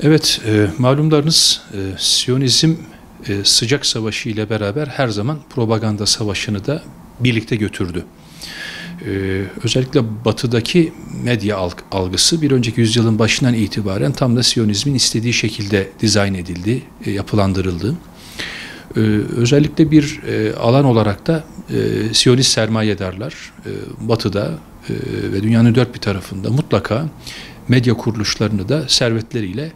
Evet, malumlarınız Siyonizm sıcak savaşı ile beraber her zaman propaganda savaşını da birlikte götürdü. Özellikle batıdaki medya algısı bir önceki yüzyılın başından itibaren tam da Siyonizmin istediği şekilde dizayn edildi, yapılandırıldı. Özellikle bir alan olarak da Siyonist sermayedarlar batıda ve dünyanın dört bir tarafında mutlaka medya kuruluşlarını da servetleriyle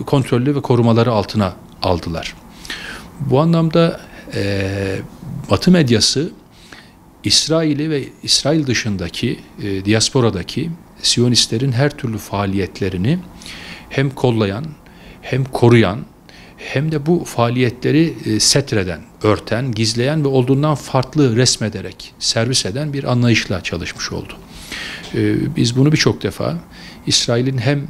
kontrollü ve korumaları altına aldılar. Bu anlamda Batı medyası İsrail'i ve İsrail dışındaki diasporadaki Siyonistlerin her türlü faaliyetlerini hem kollayan hem koruyan hem de bu faaliyetleri setreden, örten, gizleyen ve olduğundan farklı resmederek servis eden bir anlayışla çalışmış oldu. Biz bunu birçok defa İsrail'in hem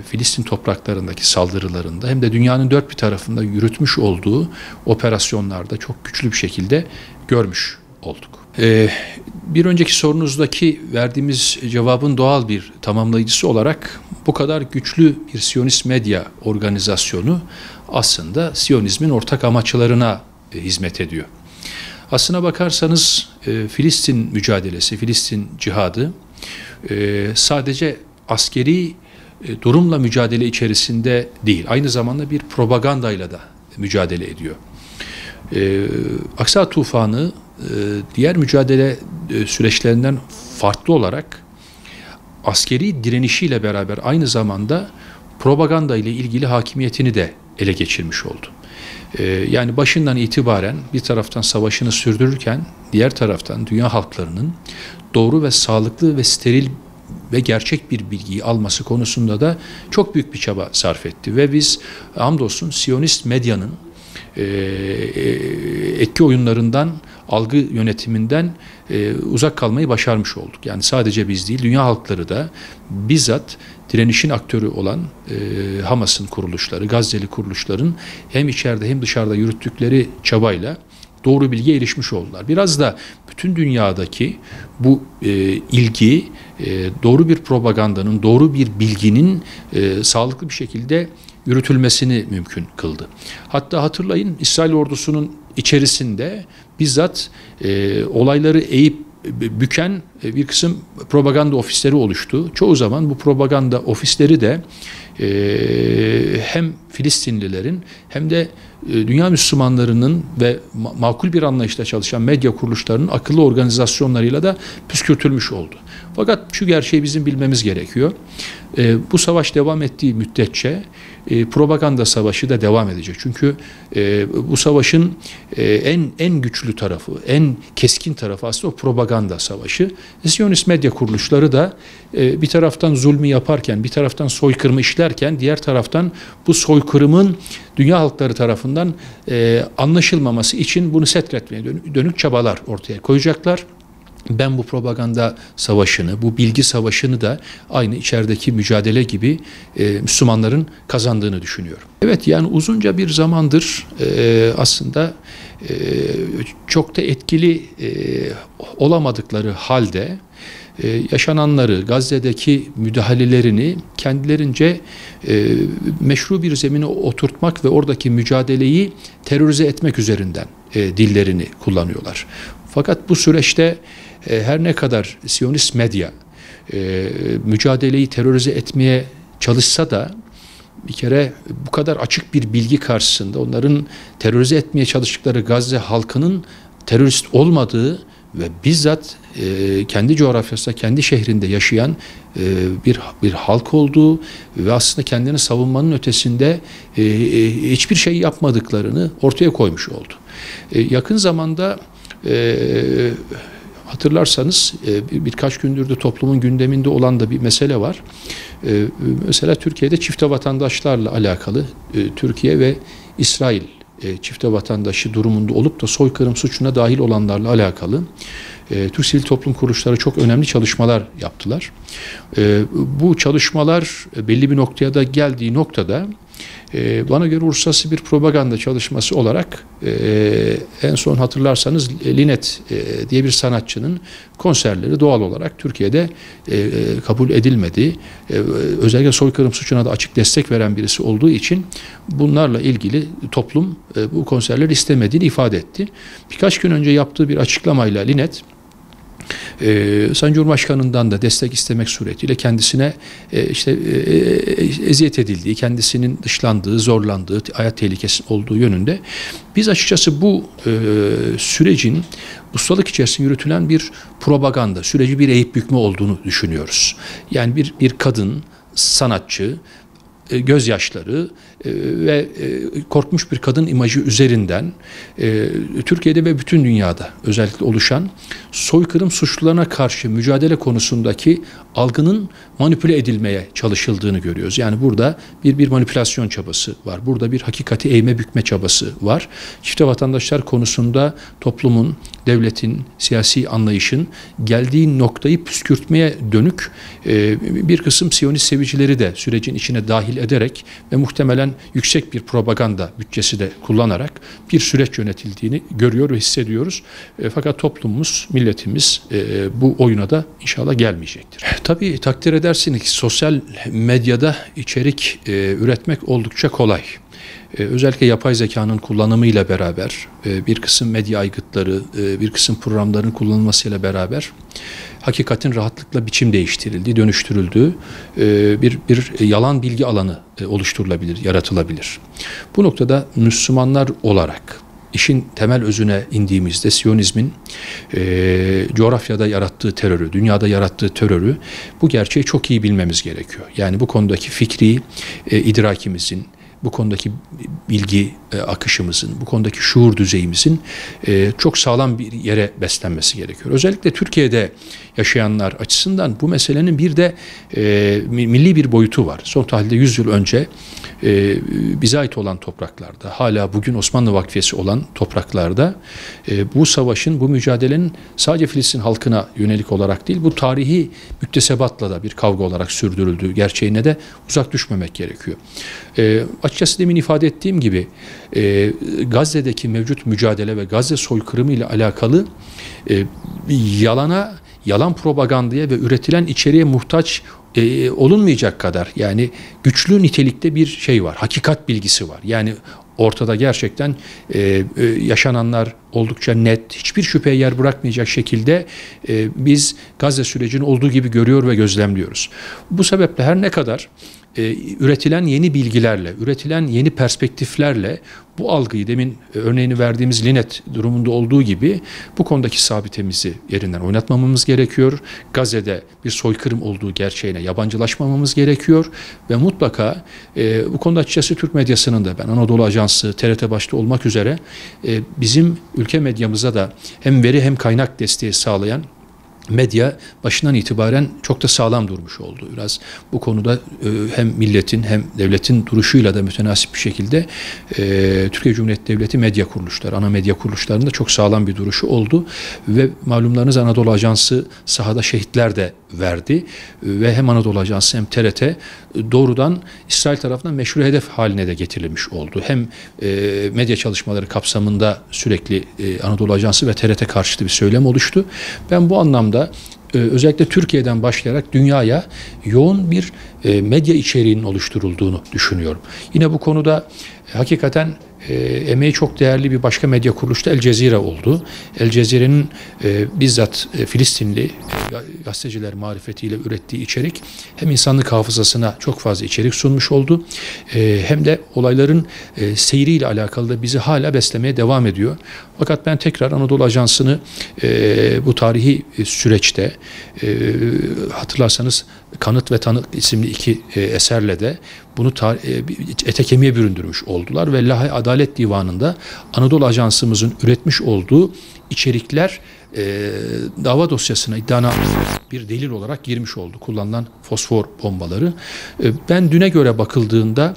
Filistin topraklarındaki saldırılarında hem de dünyanın dört bir tarafında yürütmüş olduğu operasyonlarda çok güçlü bir şekilde görmüş olduk. Bir önceki sorunuzdaki verdiğimiz cevabın doğal bir tamamlayıcısı olarak bu kadar güçlü bir Siyonist medya organizasyonu aslında Siyonizmin ortak amaçlarına hizmet ediyor. Aslına bakarsanız Filistin mücadelesi, Filistin cihadı sadece askeri durumla mücadele içerisinde değil, aynı zamanda bir propagandayla da mücadele ediyor. Aksa tufanı diğer mücadele süreçlerinden farklı olarak askeri direnişiyle beraber aynı zamanda propaganda ile ilgili hakimiyetini de ele geçirmiş oldu. Yani başından itibaren bir taraftan savaşını sürdürürken diğer taraftan dünya halklarının doğru ve sağlıklı ve steril ve gerçek bir bilgiyi alması konusunda da çok büyük bir çaba sarf etti. Ve biz hamdolsun Siyonist medyanın etki oyunlarından, algı yönetiminden uzak kalmayı başarmış olduk. Yani sadece biz değil, dünya halkları da bizzat direnişin aktörü olan Hamas'ın kuruluşları, Gazze'li kuruluşların hem içeride hem dışarıda yürüttükleri çabayla doğru bilgiye erişmiş oldular. Biraz da bütün dünyadaki bu ilgi doğru bir propagandanın, doğru bir bilginin sağlıklı bir şekilde yürütülmesini mümkün kıldı. Hatta hatırlayın, İsrail ordusunun içerisinde bizzat olayları eğip büken bir kısım propaganda ofisleri oluştu. Çoğu zaman bu propaganda ofisleri de hem Filistinlilerin hem de dünya Müslümanlarının ve makul bir anlayışla çalışan medya kuruluşlarının akıllı organizasyonlarıyla da püskürtülmüş oldu. Fakat şu gerçeği bizim bilmemiz gerekiyor. Bu savaş devam ettiği müddetçe propaganda savaşı da devam edecek. Çünkü bu savaşın en güçlü tarafı, en keskin tarafı aslında o propaganda savaşı. Siyonist medya kuruluşları da bir taraftan zulmü yaparken, bir taraftan soykırımı işlerken, diğer taraftan bu soykırımın dünya halkları tarafından anlaşılmaması için bunu setretmeye dönük çabalar ortaya koyacaklar. Ben bu propaganda savaşını, bu bilgi savaşını da aynı içerideki mücadele gibi Müslümanların kazandığını düşünüyorum. Evet, yani uzunca bir zamandır aslında çok da etkili olamadıkları halde yaşananları, Gazze'deki müdahalelerini kendilerince meşru bir zemine oturtmak ve oradaki mücadeleyi terörize etmek üzerinden dillerini kullanıyorlar. Fakat bu süreçte her ne kadar Siyonist medya mücadeleyi terörize etmeye çalışsa da bir kere bu kadar açık bir bilgi karşısında onların terörize etmeye çalıştıkları Gazze halkının terörist olmadığı ve bizzat kendi coğrafyasında, kendi şehrinde yaşayan bir halk olduğu ve aslında kendini savunmanın ötesinde hiçbir şey yapmadıklarını ortaya koymuş oldu. Yakın zamanda hatırlarsanız birkaç gündür de toplumun gündeminde olan da bir mesele var. Mesela Türkiye'de çifte vatandaşlarla alakalı Türkiye ve İsrail çifte vatandaşı durumunda olup da soykırım suçuna dahil olanlarla alakalı Türk sivil toplum kuruluşları çok önemli çalışmalar yaptılar. Bu çalışmalar belli bir noktaya da geldiği noktada Bana göre uluslararası bir propaganda çalışması olarak en son hatırlarsanız Linet diye bir sanatçının konserleri doğal olarak Türkiye'de kabul edilmedi. Özellikle soykırım suçuna da açık destek veren birisi olduğu için bunlarla ilgili toplum bu konserleri istemediğini ifade etti. Birkaç gün önce yaptığı bir açıklamayla Linet, Sayın Cumhurbaşkanı'ndan da destek istemek suretiyle kendisine eziyet edildiği, kendisinin dışlandığı, zorlandığı, hayat tehlikesi olduğu yönünde. Biz açıkçası bu sürecin ustalık içerisinde yürütülen bir propaganda, süreci bir eğip bükme olduğunu düşünüyoruz. Yani bir kadın, sanatçı, gözyaşları ve korkmuş bir kadın imajı üzerinden Türkiye'de ve bütün dünyada özellikle oluşan soykırım suçlularına karşı mücadele konusundaki algının manipüle edilmeye çalışıldığını görüyoruz. Yani burada bir manipülasyon çabası var. Burada bir hakikati eğme bükme çabası var. Çifte vatandaşlar konusunda toplumun, devletin, siyasi anlayışın geldiği noktayı püskürtmeye dönük bir kısım Siyonist sevicileri de sürecin içine dahil ederek ve muhtemelen yüksek bir propaganda bütçesi de kullanarak bir süreç yönetildiğini görüyor ve hissediyoruz. Fakat toplumumuz, milletimiz bu oyuna da inşallah gelmeyecektir. Tabii takdir edersiniz ki sosyal medyada içerik üretmek oldukça kolay. Özellikle yapay zekanın kullanımıyla beraber bir kısım medya aygıtları, bir kısım programların kullanılmasıyla beraber hakikatin rahatlıkla biçim değiştirildiği, dönüştürüldüğü bir yalan bilgi alanı oluşturulabilir, yaratılabilir. Bu noktada Müslümanlar olarak işin temel özüne indiğimizde Siyonizmin coğrafyada yarattığı terörü, dünyada yarattığı terörü, bu gerçeği çok iyi bilmemiz gerekiyor. Yani bu konudaki fikri idrakimizin, bu konudaki bilgi akışımızın, bu konudaki şuur düzeyimizin çok sağlam bir yere beslenmesi gerekiyor. Özellikle Türkiye'de yaşayanlar açısından bu meselenin bir de milli bir boyutu var. Son tahlilde 100 yıl önce bize ait olan topraklarda, hala bugün Osmanlı vakfiyesi olan topraklarda bu savaşın, bu mücadelenin sadece Filistin halkına yönelik olarak değil, bu tarihi müktesebatla da bir kavga olarak sürdürüldüğü gerçeğine de uzak düşmemek gerekiyor. Açıkçası demin ifade ettiğim gibi Gazze'deki mevcut mücadele ve Gazze soykırımı ile alakalı yalan propagandaya ve üretilen içeriğe muhtaç olunmayacak kadar, yani güçlü nitelikte bir şey var, hakikat bilgisi var. Yani ortada gerçekten yaşananlar oldukça net, hiçbir şüpheye yer bırakmayacak şekilde biz Gazze sürecini olduğu gibi görüyor ve gözlemliyoruz. Bu sebeple her ne kadar üretilen yeni bilgilerle, üretilen yeni perspektiflerle bu algıyı, demin örneğini verdiğimiz Linet durumunda olduğu gibi, bu konudaki sabitemizi yerinden oynatmamamız gerekiyor. Gazze'de bir soykırım olduğu gerçeğine yabancılaşmamamız gerekiyor ve mutlaka bu konuda açıkçası Türk medyasının da, ben Anadolu Ajansı, TRT başta olmak üzere bizim ülke medyamıza da hem veri hem kaynak desteği sağlayan medya başından itibaren çok da sağlam durmuş oldu. Biraz bu konuda hem milletin hem devletin duruşuyla da mütenasip bir şekilde Türkiye Cumhuriyeti Devleti medya kuruluşları, ana medya kuruluşlarında çok sağlam bir duruşu oldu. Ve malumlarınız Anadolu Ajansı sahada şehitler de verdi. Ve hem Anadolu Ajansı hem TRT doğrudan İsrail tarafından meşru hedef haline de getirilmiş oldu. Hem medya çalışmaları kapsamında sürekli Anadolu Ajansı ve TRT karşıtı bir söylem oluştu. Ben bu anlamda özellikle Türkiye'den başlayarak dünyaya yoğun bir medya içeriğinin oluşturulduğunu düşünüyorum. Yine bu konuda hakikaten emeği çok değerli bir başka medya kuruluşu da El Cezire oldu. El Cezire'nin bizzat Filistinli gazeteciler marifetiyle ürettiği içerik hem insanlık hafızasına çok fazla içerik sunmuş oldu, hem de olayların seyriyle alakalı da bizi hala beslemeye devam ediyor. Fakat ben tekrar Anadolu Ajansı'nı bu tarihi süreçte hatırlarsanız Kanıt ve Tanık isimli iki eserle de bunu ete kemiğe büründürmüş oldular ve Lahey Adalet Divanı'nda Anadolu Ajansımızın üretmiş olduğu içerikler dava dosyasına, iddianameye bir delil olarak girmiş oldu. Kullanılan fosfor bombaları. Ben düne göre bakıldığında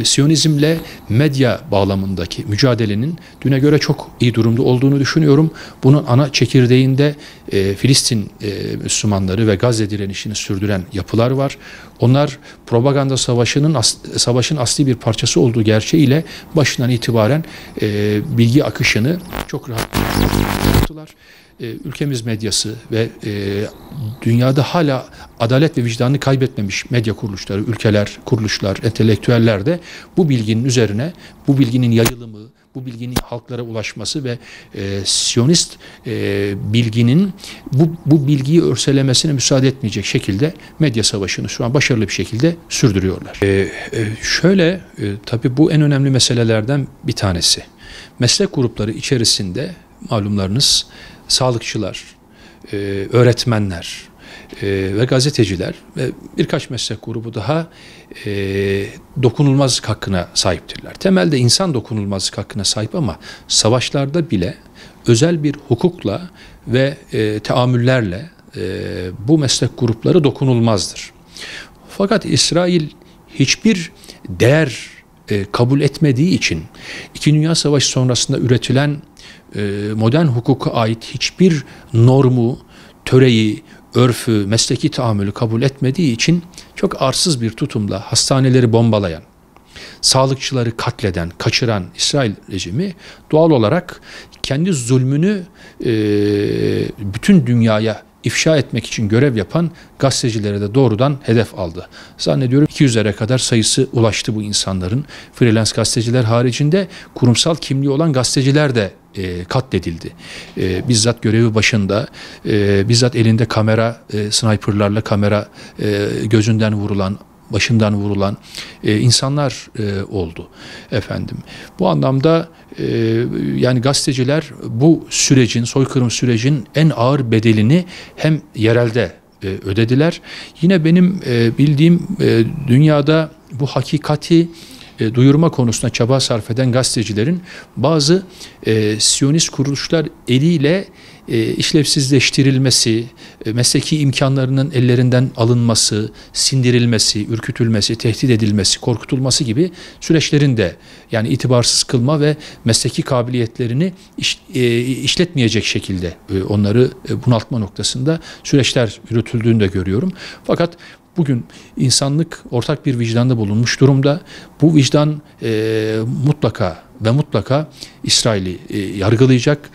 Siyonizmle medya bağlamındaki mücadelenin düne göre çok iyi durumda olduğunu düşünüyorum. Bunun ana çekirdeğinde Filistin Müslümanları ve Gazze direnişini sürdüren yapılar var. Onlar propaganda savaşın asli bir parçası olduğu gerçeğiyle başından itibaren bilgi akışını çok rahat yaptılar. Ülkemiz medyası ve dünyada hala adalet ve vicdanını kaybetmemiş medya kuruluşları, ülkeler, kuruluşlar, entelektüeller de bu bilginin üzerine, bu bilginin yayılımı, bu bilginin halklara ulaşması ve Siyonist bilginin bu bilgiyi örselemesine müsaade etmeyecek şekilde medya savaşını şu an başarılı bir şekilde sürdürüyorlar. Tabii bu en önemli meselelerden bir tanesi. Meslek grupları içerisinde malumlarınız sağlıkçılar, öğretmenler ve gazeteciler ve birkaç meslek grubu daha dokunulmazlık hakkına sahiptirler. Temelde insan dokunulmazlık hakkına sahip ama savaşlarda bile özel bir hukukla ve teamüllerle bu meslek grupları dokunulmazdır. Fakat İsrail hiçbir değer kabul etmediği için İkinci Dünya Savaşı sonrasında üretilen modern hukuka ait hiçbir normu, töreyi, örfü, mesleki tahammülü kabul etmediği için çok arsız bir tutumla hastaneleri bombalayan, sağlıkçıları katleden, kaçıran İsrail rejimi doğal olarak kendi zulmünü bütün dünyaya ifşa etmek için görev yapan gazetecilere de doğrudan hedef aldı. Zannediyorum 200'lere kadar sayısı ulaştı bu insanların. Freelance gazeteciler haricinde kurumsal kimliği olan gazeteciler de katledildi. Bizzat görevi başında, bizzat elinde kamera, sniperlarla kamera gözünden vurulan, başından vurulan insanlar oldu efendim. Bu anlamda yani gazeteciler bu sürecin, soykırım sürecin en ağır bedelini hem yerelde ödediler. Yine benim bildiğim dünyada bu hakikati duyurma konusunda çaba sarf eden gazetecilerin bazı Siyonist kuruluşlar eliyle işlevsizleştirilmesi, mesleki imkanlarının ellerinden alınması, sindirilmesi, ürkütülmesi, tehdit edilmesi, korkutulması gibi süreçlerin de yani itibarsız kılma ve mesleki kabiliyetlerini işletmeyecek şekilde onları bunaltma noktasında süreçler yürütüldüğünü de görüyorum. Fakat bugün insanlık ortak bir vicdanda bulunmuş durumda. Bu vicdan mutlaka İsrail'i yargılayacak.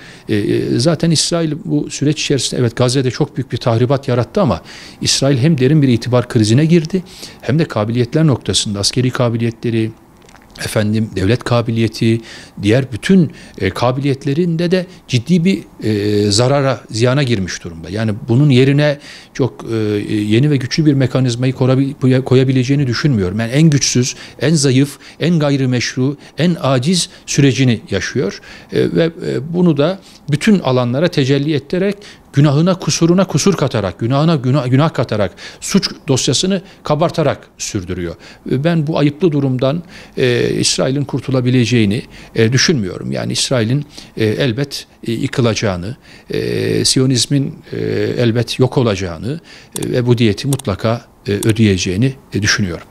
Zaten İsrail bu süreç içerisinde evet Gazze'de çok büyük bir tahribat yarattı ama İsrail hem derin bir itibar krizine girdi hem de kabiliyetler noktasında askeri kabiliyetleri, devlet kabiliyeti, diğer bütün kabiliyetlerinde de ciddi bir ziyana girmiş durumda. Yani bunun yerine çok yeni ve güçlü bir mekanizmayı koyabileceğini düşünmüyorum. Yani en güçsüz, en zayıf, en gayrimeşru, en aciz sürecini yaşıyor. Ve bunu da bütün alanlara tecelli ettirerek günahına kusuruna kusur katarak, günahına günah katarak, suç dosyasını kabartarak sürdürüyor. Ben bu ayıplı durumdan İsrail'in kurtulabileceğini düşünmüyorum. Yani İsrail'in elbet yıkılacağını, Siyonizmin elbet yok olacağını ve bu diyeti mutlaka ödeyeceğini düşünüyorum.